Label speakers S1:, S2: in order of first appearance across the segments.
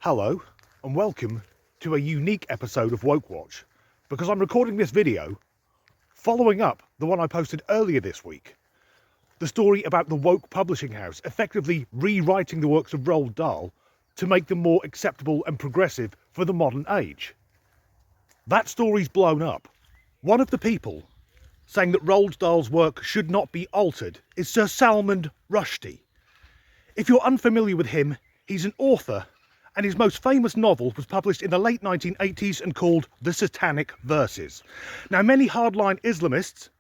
S1: Hello and welcome to a unique episode of Woke Watch, because I'm recording this video following up the one I posted earlier this week. The story about the woke publishing house effectively rewriting the works of Roald Dahl to make them more acceptable and progressive for the modern age. That story's blown up. One of the people saying that Roald Dahl's work should not be altered is Sir Salman Rushdie. If you're unfamiliar with him, he's an author, and his most famous novel was published in the late 1980s and called The Satanic Verses. Now, many hardline Islamists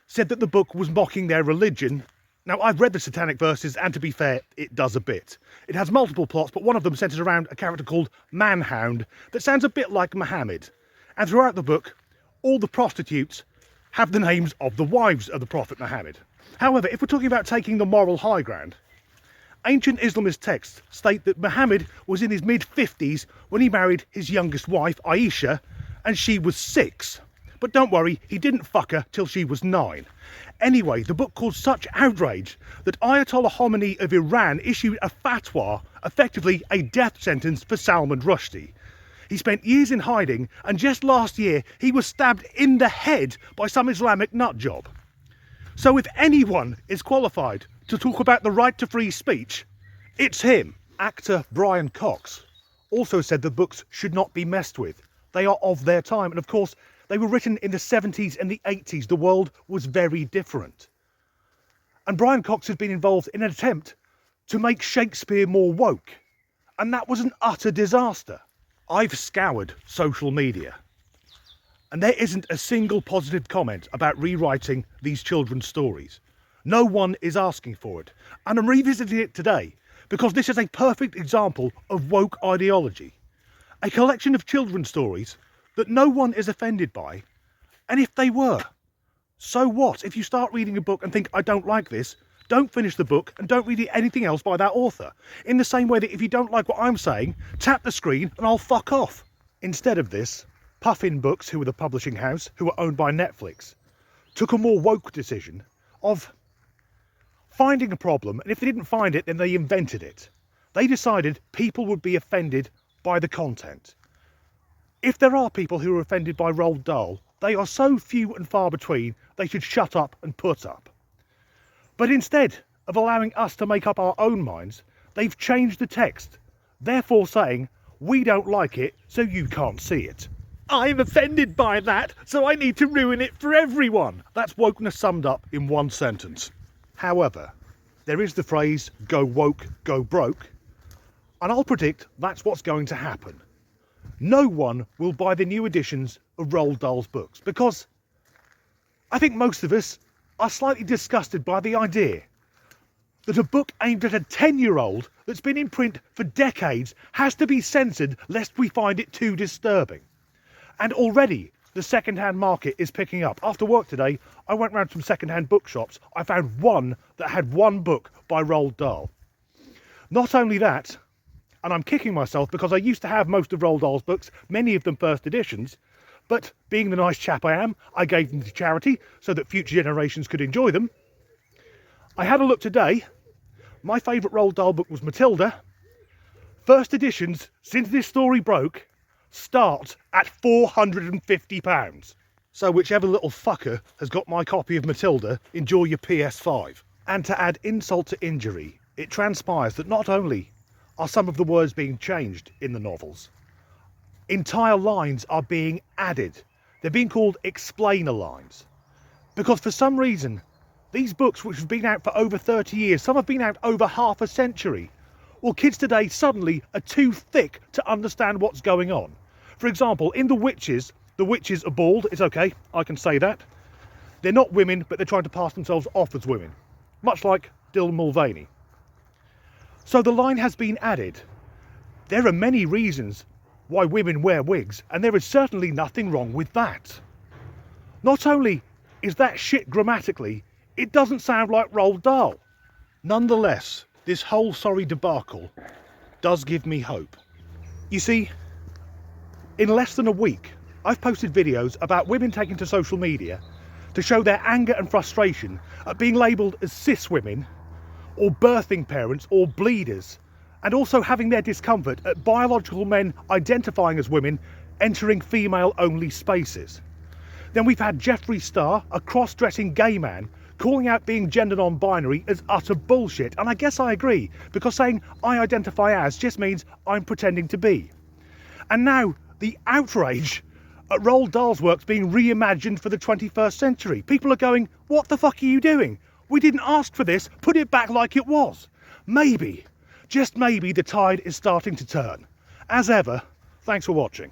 S1: said that the book was mocking their religion. Now, I've read The Satanic Verses, and to be fair, it does a bit. It has multiple plots, but one of them centres around a character called Manhound that sounds a bit like Muhammad. And throughout the book, all the prostitutes have the names of the wives of the Prophet Muhammad. However, if we're talking about taking the moral high ground, ancient Islamist texts state that Muhammad was in his mid-50s when he married his youngest wife, Aisha, and she was 6. But don't worry, he didn't fuck her till she was 9. Anyway, the book caused such outrage that Ayatollah Khomeini of Iran issued a fatwa, effectively a death sentence for Salman Rushdie. He spent years in hiding, and just last year he was stabbed in the head by some Islamic nutjob. So if anyone is qualified to talk about the right to free speech, it's him. Actor Brian Cox also said the books should not be messed with. They are of their time, and of course they were written in the 70s and the 80s. The world was very different. And Brian Cox has been involved in an attempt to make Shakespeare more woke, and that was an utter disaster. I've scoured social media, and there isn't a single positive comment about rewriting these children's stories. No one is asking for it, and I'm revisiting it today because this is a perfect example of woke ideology. A collection of children's stories that no one is offended by, and if they were, so what? If you start reading a book and think, I don't like this, don't finish the book and don't read anything else by that author. In the same way that if you don't like what I'm saying, tap the screen and I'll fuck off. Instead of this, Puffin Books, who were the publishing house, who were owned by Netflix, took a more woke decision of finding a problem, and if they didn't find it, then they invented it. They decided people would be offended by the content. If there are people who are offended by Roald Dahl, they are so few and far between, they should shut up and put up. But instead of allowing us to make up our own minds, they've changed the text, therefore saying, we don't like it, so you can't see it. I'm offended by that, so I need to ruin it for everyone. That's wokeness summed up in one sentence. However, there is the phrase, go woke, go broke, and I'll predict that's what's going to happen. No one will buy the new editions of Roald Dahl's books because I think most of us are slightly disgusted by the idea that a book aimed at a 10-year-old that's been in print for decades has to be censored lest we find it too disturbing. And already the second-hand market is picking up. After work today, I went round some second-hand bookshops. I found one that had one book by Roald Dahl. Not only that, and I'm kicking myself because I used to have most of Roald Dahl's books, many of them first editions, but being the nice chap I am, I gave them to charity so that future generations could enjoy them. I had a look today. My favourite Roald Dahl book was Matilda. First editions, since this story broke, start at £450. So whichever little fucker has got my copy of Matilda, enjoy your PS5. And to add insult to injury, it transpires that not only are some of the words being changed in the novels, entire lines are being added. They're being called explainer lines. Because for some reason, these books, which have been out for over 30 years, some have been out over half a century, well, kids today suddenly are too thick to understand what's going on. For example, in The Witches are bald. It's okay, I can say that. They're not women, but they're trying to pass themselves off as women. Much like Dylan Mulvaney. So the line has been added. There are many reasons why women wear wigs, and there is certainly nothing wrong with that. Not only is that shit grammatically, it doesn't sound like Roald Dahl. Nonetheless, this whole sorry debacle does give me hope. You see, in less than a week, I've posted videos about women taking to social media to show their anger and frustration at being labelled as cis women, or birthing parents, or bleeders, and also having their discomfort at biological men identifying as women entering female-only spaces. Then we've had Jeffree Star, a cross-dressing gay man, calling out being gender non-binary as utter bullshit, and I guess I agree, because saying I identify as just means I'm pretending to be. And now the outrage at Roald Dahl's works being reimagined for the 21st century. People are going, what the fuck are you doing? We didn't ask for this, put it back like it was. Maybe, just maybe, the tide is starting to turn. As ever, thanks for watching.